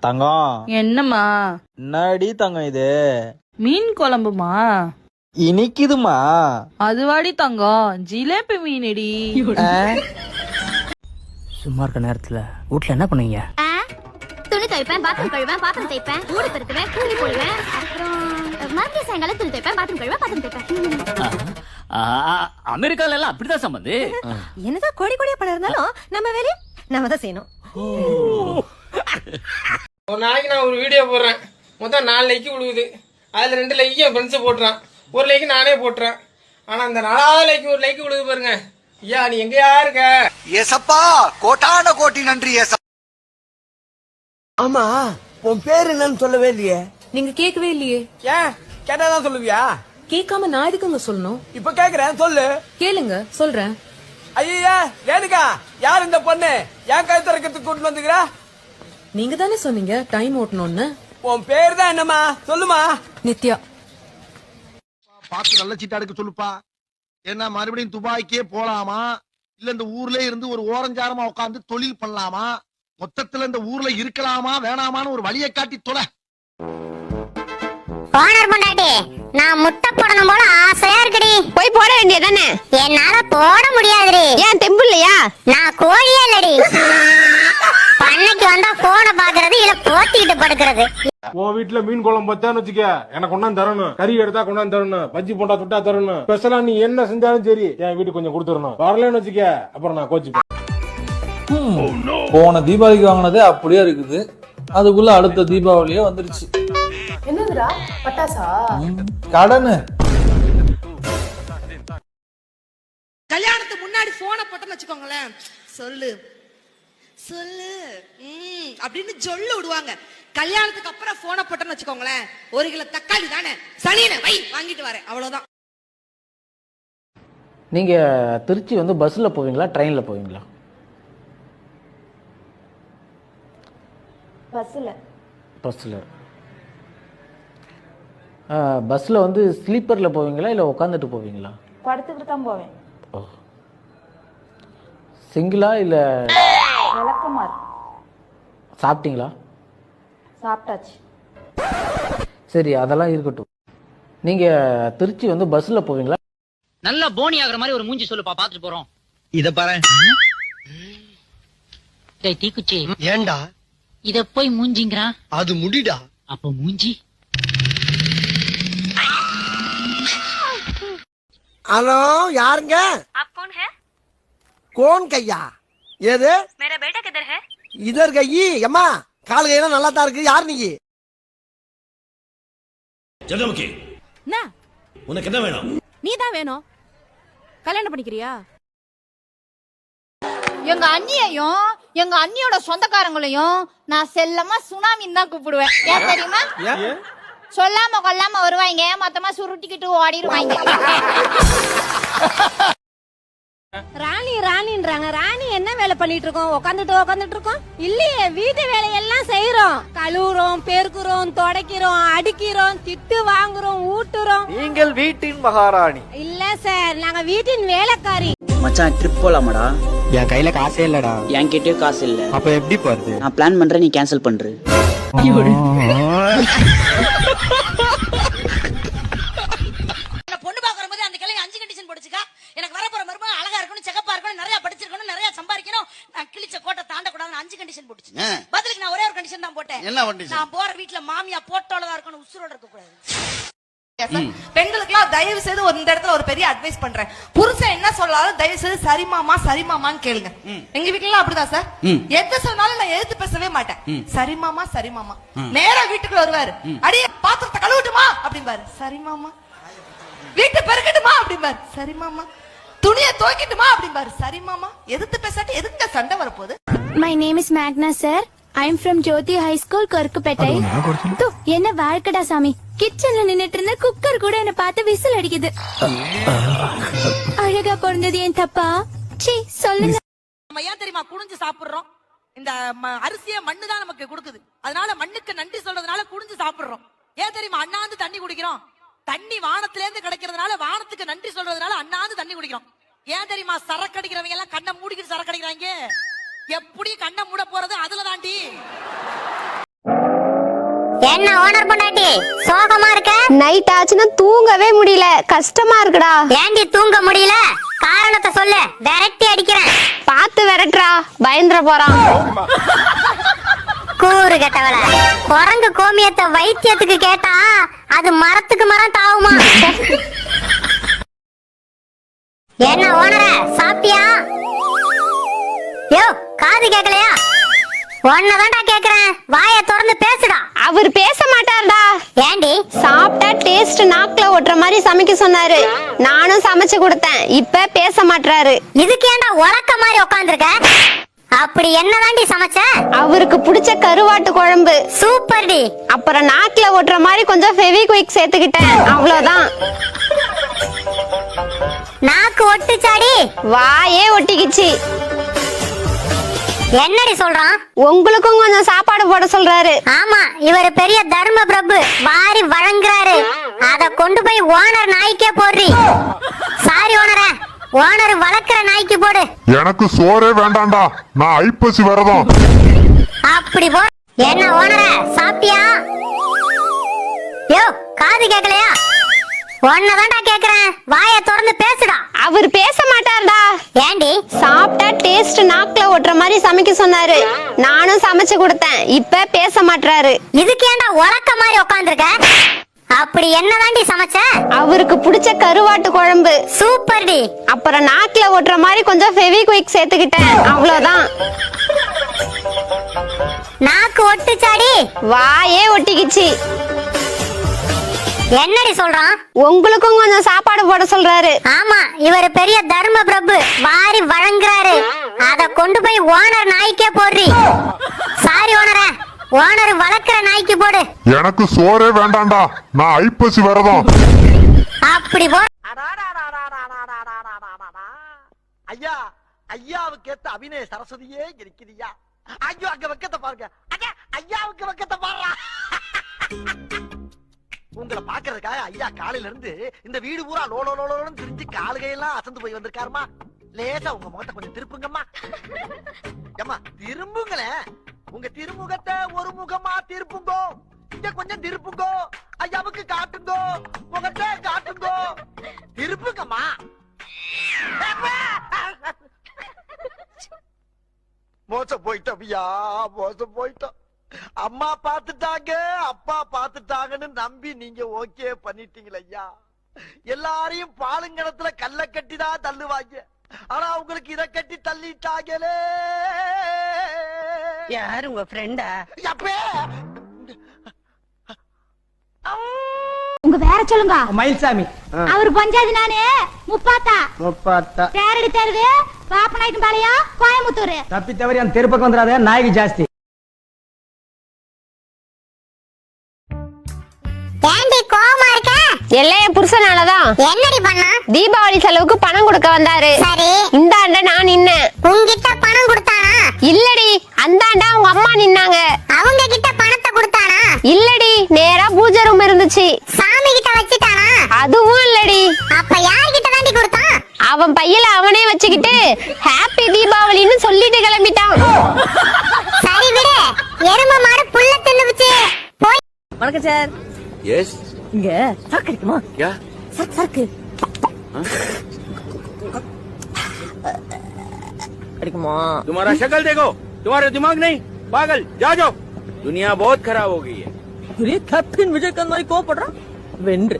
தங்கம் என்னம்மா? என்னடி தங்கம் இது? மீன் குழம்புமா? இனிக்குதுமா. அதுவாடி தங்கம், ஜிலேபி மீனடி. சும்மா இருக்க நேரத்துல வீட்டுல என்ன பண்ணுவீங்க? துணி துவைப்பேன், பாத்ரூம் கழுவேன், பாத்திரம் தேய்ப்பேன், ஊடு பெருக்குவேன், கூலி போடுவேன், அப்புறம் மறுபடியும் சாயங்காலம் துணி துவைப்பேன், பாத்ரூம் கழுவேன், பாத்திரம் தேய்ப்பேன். அமெரிக்கால எல்லாம் அப்படிதான் சம்பந்தி. என்னதான் கோடி கோடியா பணம் இருந்தாலும் நம்ம வேலையை நம்ம தான் செய்யணும். ஒரு நாளைக்கு நான் ஒரு வீடியோ போடுறேன், மொத்தம் 4 லைக் விழுகுது. அதுல 2 லைக் என் ஃப்ரெண்ட்ஸ் போட்டுறான், 1 லைக் நானே போட்டுறேன். ஆனா அந்த 4வது லைக் 1 லைக் விழுது பாருங்க. ஐயா நீ எங்கயா இருக்க? ஏசப்பா கோட்டான கோட்டி நன்றி ஏசப்பா. ஆமா, உன் பேர் என்னன்னு சொல்லவே இல்லையே. நீங்க கேட்கவே இல்லையே. ஏன் கேட்டாதான் சொல்லுவியா? கேட்காம நான் எதுக்குங்க சொல்லணும்? இப்ப கேக்குறேன், சொல்லு. கேளுங்க, சொல்றேன். ஐயா ரேணுகா, யார் இந்த பொண்ணு? ஏன் கை திறக்கிறதுக்கு கூட்டு வந்துக்கிறா? நீங்க தானே சொன்னீங்க டைம் ஓட்டணும்னு. உன் பேர் தான் என்னமா? சொல்லுமா. நித்யா. பாத்து நல்ல சீட்டா எடுக்க சொல்லுப்பா. என்ன மறுபடியும் துபாய்க்கே போலாமா, இல்ல இந்த ஊர்ல இருந்து ஒரு ஓரஞ்சாரமா உட்காந்து தொழில் பண்ணலாமா, மொத்தத்துல இந்த ஊர்ல இருக்கலாமா வேணாமான்னு ஒரு வழியை காட்டி தொலை. ஓனர் பொண்டாட்டி, நான் முட்டை போடணும் போல ஆசையா இருக்குடி. போய் போட வேண்டியதானே? என்னால போட முடியாதுடி. ஏன் தெம்பு இல்லையா? நான் கோழியே இல்லடி. பண்ணைக்கு வந்தா போனை பாக்குறது இல்ல போத்திக்கிட்டு படுக்கிறது. உன் வீட்டுல மீன் குழம்பு பத்தான்னு வச்சுக்க, எனக்கு கொண்டாந்து தரணும். கறி எடுத்தா கொண்டாந்து தரணும், பஜ்ஜி போட்டா சுட்டா தரணும். ஸ்பெஷலா நீ என்ன செஞ்சாலும் சரி என் வீட்டுக்கு கொஞ்சம் கொடுத்துடணும். வரலன்னு வச்சுக்க அப்புறம் நான் கோச்சுப்பேன். போன தீபாவளிக்கு வாங்கினதே அப்படியே இருக்குது, அதுக்குள்ள அடுத்த தீபாவளியே வந்துருச்சு. என்னதுடா பட்டாசா? கடனு. கல்யாணத்துக்கு முன்னாடி போனை போட்டோன்னு வச்சுக்கோங்களேன், சொல்லு சொல்லு அப்படின்னு சொல்லு விடுவாங்க. கல்யாணத்துக்கு அப்புறம் போனை போட்டோன்னு வச்சுக்கோங்களேன், 1 கிலோ தக்காளி தானே சனியனை வை வாங்கிட்டு வரேன், அவ்வளவுதான். நீங்க திருச்சி வந்து பஸ்ல போவீங்களா ட்ரெயின்ல போவீங்களா? பஸ்ல. பஸ்ல வந்து ஸ்லீப்பர்ல போவீங்களா இல்ல உட்காந்துட்டு போவீங்களா? படுத்துக்கிட்டு தான் போவேன். சிங்கிளா இல்ல விளக்குமாறு. சாப்பிட்டீங்களா? சாப்பிட்டாச்சு. சரி, அதெல்லாம் இருக்கட்டும். நீங்க திருச்சி வந்து பஸ்ல போவீங்களா? நல்லா போனி ஆகுற மாதிரி ஒரு மூஞ்சி சொல்லுப்பா, பாத்துட்டு போறோம். இத பாரு. டேய் தீக்குச்சி, ஏண்டா இத போய் மூஞ்சிங்கறான்? அது முடிடா. அப்ப மூஞ்சி. ஹலோ, யாருங்க? आप कौन है? கோன் கையா? ஏது? मेरा बेटा किधर है? இதர் கையி. அம்மா கால் கையெல்லாம் நல்லா தான் இருக்கு. யார் நீங்க? ஜெகமுகி, உனக்கு என்ன வேணும்? நீ தான் வேணும். கல்யாணம் பண்ணிக்கிறியா? எங்க அண்ணியையும் எங்க அண்ணியோட சொந்தக்காரங்களையும் நான் செல்லமா சுனாமின்னு தான் கூப்பிடுவேன். ஏன் தெரியுமா? சொல்லாம கொல்லாம வருவாங்க, மொத்தமா சுருட்டிக்கிட்டு ஓடிடுவாங்க. ராணி ராணின்றாங்க. ராணி என்ன வேலை பண்ணிட்டு இருக்கோம்? உட்காந்துட்டு இருக்கோம் இல்லையே, வீட்டு வேலையெல்லாம் செய்யறோம். கழுவுறோம், பெருக்குறோம், துடைக்கிறோம், அடிக்கிறோம், திட்டு வாங்குறோம், ஊட்டுறோம். நீங்கள் வீட்டின் மகாராணி இல்ல சார், நாங்க வீட்டின் வேலைக்காரி. மச்சான் ட்ரிப் போலாமாடா? என் கையில காசே இல்லடா. என்கிட்டயும் காசு இல்ல. அப்ப எப்படி போறது? நான் பிளான் பண்றேன், நீ கேன்சல் பண்ற. பொண்ணு பாக்குற போது அந்த கிளை 5 கண்டிஷன் போடுச்சுக்கா. எனக்கு வரப்போற மருமக அழகா இருக்கணும், செகப்பா இருக்கணும், நிறைய படிச்சிருக்கணும், நிறைய சம்பாதிக்கணும், நான் கிழிச்ச கோட்டை தாண்ட கூடாதுன்னு 5 கண்டிஷன் போட்டுச்சு. பதிலுக்கு நான் ஒரே ஒரு கண்டிஷன் தான் போட்டேன். என்ன கண்டிஷன்? நான் போற வீட்டுல மாமியா போட்டோல தான் இருக்கணும், உசுரோட இருக்க கூடாது. பெண்களுக்கு தயவு செய்து இந்த இடத்துல ஒரு பெரிய அட்வைஸ் பண்றேன். புருஷன் என்ன சொல்லாலும் தயவு செய்து சரிமாமா சரிமாமான்னு கேளுங்க. எங்க வீட்டுல அப்படிதான் சார். எது சொன்னாலும் நான் எதிர்த்து பேசவே மாட்டேன். சரிமாமா சரிமாமா. நேரா வீட்டுக்குள்ள வருவாரு. அடியே பாத்திரத்தை கழுவட்டுமா அப்படிம்பாரு. சரிமாமா. வீட்டை பெருக்கட்டுமா அப்படிம்பாரு. சரிமாமா. துணியை துவைக்கட்டுமா அப்படிம்பாரு. சரிமாமா. எதிர்த்து பேசாட்டி எதுக்கு சண்டை வரப்போகுது? My name is Magna sir. I am from Jyoti High School, Korkupettai. தூ, என்ன வாழ்க்கடா சாமி. கிச்சன்ல நின்னுட்டு இருந்த குக்கர் கூட என்ன பார்த்து விசில் அடிக்குது. அழகா பிறந்தது என் தப்பா? சீ, சொல்லுங்க. நம்ம ஏன் தெரியுமா குனிஞ்சு சாப்பிடுறோம்? இந்த அரிசிய மண்ணு தான் நமக்கு கொடுக்குது. அதனால மண்ணுக்கு நன்றி சொல்றதுனால குனிஞ்சு சாப்பிடுறோம். ஏன் தெரியுமா அண்ணாந்து தண்ணி குடிக்கிறோம்? தண்ணி வானத்துல இருந்து கிடைக்கிறதுனால வானத்துக்கு நன்றி சொல்றதுனால அண்ணாந்து தண்ணி குடிக்கிறோம். ஏன் தெரியுமா சரக்கு அடிக்கிறவங்க எல்லாம் கண்ணை மூடிக்கிட்டு சரக்கு அடிக்கிறாங்க? எப்படி கண்ணை மூட போறது அதுல தாண்டி. என்ன ஓனர் பொண்டாட்டி சோகமா இருக்க? நைட் ஆச்சுன்னா தூங்கவே முடியல, கஷ்டமா இருக்குடா. ஏண்டி தூங்க முடியல? காரணத்தை சொல்லு, விரட்டி அடிக்கிறேன். பாத்து விரட்டுறா, பயந்துற போறான். கூறு கெட்டவள, குரங்கு கோமியத்தை வைத்தியத்துக்கு கேட்டா அது மரத்துக்கு மரம் தாவுமா? என்ன ஓனர சாப்பிட்டியா? யோ காது கேட்கலையா? ஒன்னதான்டா கேக்குறேன், வாயை திறந்து பேசுடா. அவர் பேச மாட்டாருடா. ஏண்டி? சாப்பிட்டா டேஸ்ட் நாக்குல ஒட்டுற மாதிரி சமைக்க சொன்னாரு, நானும் சமைச்சு கொடுத்தேன், இப்ப பேச மாட்டாரு. இதுக்கு ஏன்டா உலக்க மாதிரி உட்கார்ந்திருக்க? அப்படி என்னதாண்டி சமைச்ச? அவருக்கு பிடிச்ச கருவாட்டு குழம்பு. சூப்பர் டி. அப்புறம் நாக்குல ஒட்டுற மாதிரி கொஞ்சம் ஃபெவிக்விக் சேர்த்துக்கிட்டேன், அவ்வளவுதான். நாக்கு ஒட்டுச்சாடி? வாயே ஒட்டிக்கிச்சு. என்னடி சொல்றான்? உங்களுக்கும் கொஞ்சம் சாப்பாடு போட சொல்றாரு. ஆமா, இவர் பெரிய தர்ம பிரபு, வாரி வழங்குறாரு. அத கொண்டு போய் ஓனர் நாய்க்கே போடுறி. சாரி ஓனர, ஓனர் வளர்க்கிற நாய்க்கு போடு. எனக்கு சோறே வேண்டாம்டா, நான் ஐப்பசி வரதும். அப்படி போ. என்ன ஓனர சாப்பிட்டியா? யோ காது கேட்கலையா? ஒன்னதான்டா கேக்குறேன், வாயை திறந்து பேசுடா. அவர் பேச மாட்டாருடா. ஏண்டி? சாப்பிட்டா டேஸ்ட் நாக்குல ஒட்டுற மாதிரி சமைக்க சொன்னாரு, நானும் சமைச்சு கொடுத்தேன், இப்ப பேச மாட்டாரு. இதுக்கு ஏன்டா உலக்க மாதிரி உட்கார்ந்திருக்க? அப்படி என்னதாண்டி சமைச்ச? அவருக்கு பிடிச்ச கருவாட்டு குழம்பு. சூப்பர் டி. அப்புறம் நாக்குல ஒட்டுற மாதிரி கொஞ்சம் ஃபெவிக்விக் சேர்த்துக்கிட்டேன், அவ்வளவுதான். நாக்கு ஒட்டுச்சாடி? வாயே ஒட்டிக்கிச்சு. என்னடி சொல்றான்? உங்களுக்கும் கொஞ்சம் சாப்பாடு போட சொல்றாரு. ஆமா, இவர் பெரிய தர்ம பிரபு, வாரி வழங்குறாரு. அத கொண்டு போய் ஓனர் நாய்க்கே போடுறி. சாரி ஓனர, ஓனர் வளர்க்கிற நாய்க்கு போடு. எனக்கு சோறே வேண்டாம்டா, நான் ஐப்பசி வரதும். அப்படி போ. ஐயா, ஐயாவுக்கு ஏத்த அபிநய சரஸ்வதியே இருக்கிறியா? ஐயோ அங்க வெக்கத்தை பாருங்க. ஐயாவுக்கு வெக்கத்தை பாருடா. உங்களை பாக்குறதுக்காக ஐயா காலையில இருந்து இந்த வீடு பூரா லோலோ லோலோன்னு திரிஞ்சு காலுகையெல்லாம் அசந்து போய் வந்திருக்காருமா. லேசா உங்க முகத்தை கொஞ்சம் திருப்புங்கம்மா. ஏம்மா திரும்புங்களேன், உங்க திருமுகத்தை ஒரு முகமா திருப்புங்கோ. இங்க கொஞ்சம் திருப்புங்கோ, ஐயாவுக்கு காட்டுங்கோ, முகத்தை காட்டுங்கோ, திருப்புங்கம்மா. மோசம் போயிட்டோம் ஐயா, மோசம் போயிட்டோம். அம்மா பாத்துட்டாங்க, அப்பா பாத்துட்டாங்கன்னு நம்பி நீங்க ஓகே பண்ணிட்டீங்களா ஐயா? எல்லாரையும் பாலுங்கணத்துல கல்ல கட்டிதான் தள்ளுவாங்க, ஆனா உங்களுக்கு இத கட்டி தள்ளிட்டாங்களே. யாரு உங்க ஃப்ரெண்டா? உங்க வேற சொல்லுங்க. மயில்சாமி. அவர் பஞ்சாதி நானே முப்பாத்தா. தேரடி தேர்வு பாப்பநாயக்கம் பாளையா கோயம்புத்தூர். தப்பி தவறி அந்த தெரு பக்கம் வந்துடாத, நாய்க்கு ஜாஸ்தி. ஏண்டி கோவமா இருக்க? எல்லாம் என் புருஷனாலதான். என்னடி பண்ணா? தீபாவளி செலவுக்கு பணம் கொடுக்க வந்தாரு. சரி. இந்தாண்ட நான் நின்னேன். உன்கிட்ட பணம் கொடுத்தானா? இல்லடி, அந்தாண்டா அவங்க அம்மா நின்னாங்க. அவங்க கிட்ட பணத்தை கொடுத்தானா? இல்லடி, நேரா பூஜை ரூம் இருந்துச்சு. சாமி கிட்ட வச்சிட்டானா? அதுவும் இல்லடி. அப்ப யார்கிட்ட தாண்டி கொடுத்தான்? அவன் பையில அவனே வச்சுக்கிட்டு ஹாப்பி தீபாவளின்னு சொல்லிட்டு கிளம்பிட்டான். சரி விடு, எரும மாடு புல்ல தின்னுச்சு. போய். வணக்கம் சார். यस இங்க சரக்கு கிடைக்குமா? क्या சரக்கு கிடைக்குமா? तुम्हारा शक्ल देखो, तुम्हारा दिमाग नहीं, पागल जा जाओ, दुनिया बहुत खराब हो गई है. கேப்டன் விஜயகாந்த் மாதிரி கோவப்படுறான். வென்று